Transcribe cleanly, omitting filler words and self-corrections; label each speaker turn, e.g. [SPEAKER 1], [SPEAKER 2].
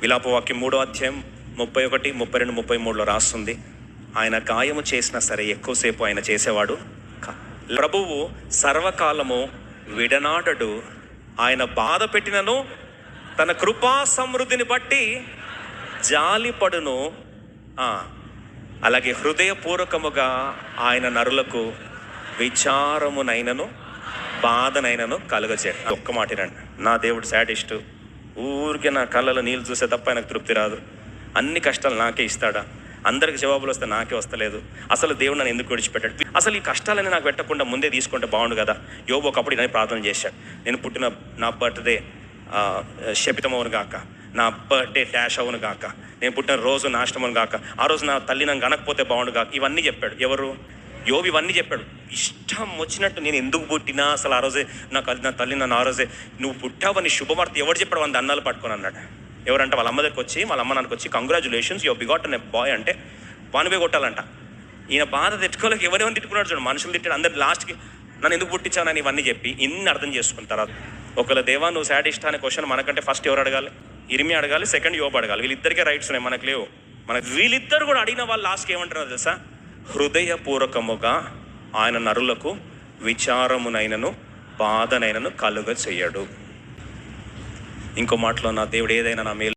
[SPEAKER 1] విలాపవాక్యం 3వ అధ్యాయం 31, 32, 33లో రాస్తుంది, ఆయన గాయము చేసినా సరే ఎక్కువసేపు ఆయన చేసేవాడు. ప్రభువు సర్వకాలము విడనాడడు, ఆయన బాధ పెట్టినను తన కృపా సమృద్ధిని బట్టి జాలిపడును. అలాగే హృదయపూర్వకముగా ఆయన నరులకు విచారమునైనను బాధనైనను కలుగచేయడు. ఒక్క మాట రండి, నా దేవుడు శాడిస్టు, ఊరికే నా కళ్ళలో నీళ్ళు చూసే తప్ప ఆయనకు తృప్తి రాదు, అన్ని కష్టాలు నాకే ఇస్తాడా, అందరికి జవాబులు వస్తే నాకే వస్తలేదు, అసలు దేవుడు నన్ను ఎందుకు విడిచిపెట్టాడు, అసలు ఈ కష్టాలని నాకు పెట్టకుండా ముందే తీసుకుంటే బాగుండు కదా. యోబు ఒకప్పుడు నేను ప్రార్థన చేశాడు, నేను పుట్టిన నా బర్త్డే శపితం అవును గాక, నా బర్త్డే డాష్ అవును గాక, నేను పుట్టిన రోజు నాశనం అవును గాక, ఆ రోజు నా తల్లి నన్ను కనకపోతే బాగుండు గాక. ఇవన్నీ చెప్పాడు. ఎవరు? యోబు ఇవన్నీ చెప్పాడు. ఇష్టం వచ్చినట్టు నేను ఎందుకు పుట్టినా, అసలు ఆ రోజే నా తల్లి నన్ను, ఆ రోజే నువ్వు పుట్టావని శుభవార్త ఎవరు చెప్పాడు? 100 అన్నాలు పట్టుకొని అన్నాడు. ఎవరంటే వాళ్ళ అమ్మ దగ్గరికి వచ్చి, వాళ్ళ అమ్మ నాన్నకి వచ్చి, కంగ్రాచులేషన్స్ యూ బిగాట్ అనే బాయ్ అంటే వానివే కొట్టాలంట. ఈయన బాధ తిట్టుకోలేక ఎవరెవరిని తిట్టుకున్నాడు చూడండి, మనుషులు తిట్టాడు. అందరు లాస్ట్కి నన్ను ఎందుకు పుట్టించానని ఇవన్నీ చెప్పి ఇన్ని అర్థం చేసుకుంటారు. ఒకవేళ దేవా నువ్వు శాడిస్ట్ అనే క్వశ్చన్ మనకంటే ఫస్ట్ ఎవరు అడగాలి? ఇర్మియా అడగాలి, సెకండ్ యోబు అడగాలి. వీళ్ళిద్దరికే రైట్స్ ఉన్నాయి, మనకు లేవు. మనకు వీళ్ళిద్దరు కూడా అడిగిన వాళ్ళు లాస్ట్కి ఏమంటారో తెలుసా? హృదయపూర్వకముగా ఆయన నరులకు విచారమునైనను బాధనైనను కలుగ చెయ్యడు. ఇంకో మాటలో, నా దేవుడు ఏదైనా నా మేలు